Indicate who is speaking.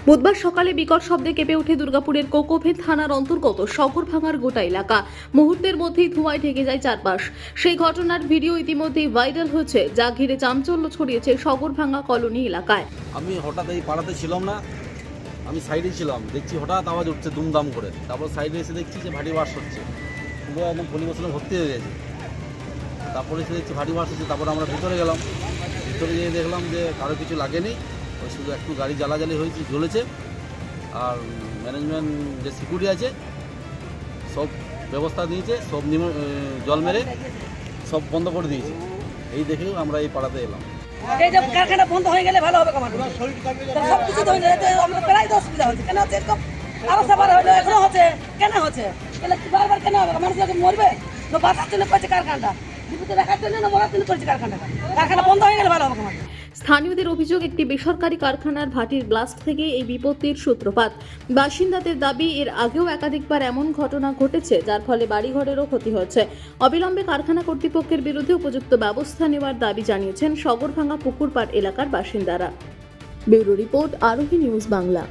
Speaker 1: বুধবার সকালে বিকট শব্দে কেঁপে ওঠে দুর্গাপুরের কোকোভেদ থানার অন্তর্গত শহরভাঙার গোটা এলাকা। মুহূর্তের মধ্যেই ধোঁয়ায় ঢেকে যায় চারপাশ। সেই ঘটনার ভিডিও ইতিমধ্যেই ভাইরাল হয়েছে, যা ঘিরে চাঞ্চল্য ছড়িয়েছে শহরভাঙা কলোনি এলাকায়।
Speaker 2: আমি হঠাৎ এই পাড়াতে ছিলাম না, আমি সাইডে ছিলাম, দেখছি হঠাৎ আওয়াজ উঠছে দুমদাম করে। তারপর সাইডে এসে দেখছি যে ভারী বাস হচ্ছে, পুরো একদম পরিবেশনে ভর্তি হয়ে গেছে। তারপরে এসে দেখছি ভারী বাস হচ্ছে। তারপরে আমরা ভিতরে গেলাম, ভিতরে গিয়ে দেখলাম যে কারো কিছু লাগেনি, ওই শুধু একটু গাড়ি জ্বালাজালি হয়েছে, জ্বলেছে। আর ম্যানেজমেন্ট যে সিকিউরিটি আছে সব ব্যবস্থা দিয়েছে, সব জল মেরে সব বন্ধ করে দিয়েছে। এই দেখেও আমরা এই পাড়াতে এলাম।
Speaker 3: এই যে কারখানা বন্ধ হয়ে গেলে ভালো হবে আমার সব কিছু তো আমরা প্রায় অসুবিধা হচ্ছে। কেন হচ্ছে এরকম? আরো সবার হলো, এখনো হচ্ছে। কেন হচ্ছে? তাহলে বারবার কেন হবে? মানুষ যখন মরবে তো বাঁচার জন্য করছে কারখানাটা, বিপদে রাখার জন্য না মরার জন্য করছে কারখানাটা। কারখানা বন্ধ হয়ে গেলে ভালো হবে আমার।
Speaker 1: স্থানীয়দের অভিযোগ, একটি বেসরকারি কারখানার ভাটির ব্লাস্ট থেকে এই বিপত্তির সূত্রপাত। বাসিন্দাদের দাবি, এর আগেও একাধিকবার এমন ঘটনা ঘটেছে, যার ফলে বাড়িঘরেরও ক্ষতি হচ্ছে। অবিলম্বে কারখানা কর্তৃপক্ষের বিরুদ্ধে উপযুক্ত ব্যবস্থা নেওয়ার দাবি জানিয়েছেন শহরভাঙা পুকুরপাড় এলাকার বাসিন্দারা। ব্যুরো রিপোর্ট, আরোহী নিউজ বাংলা।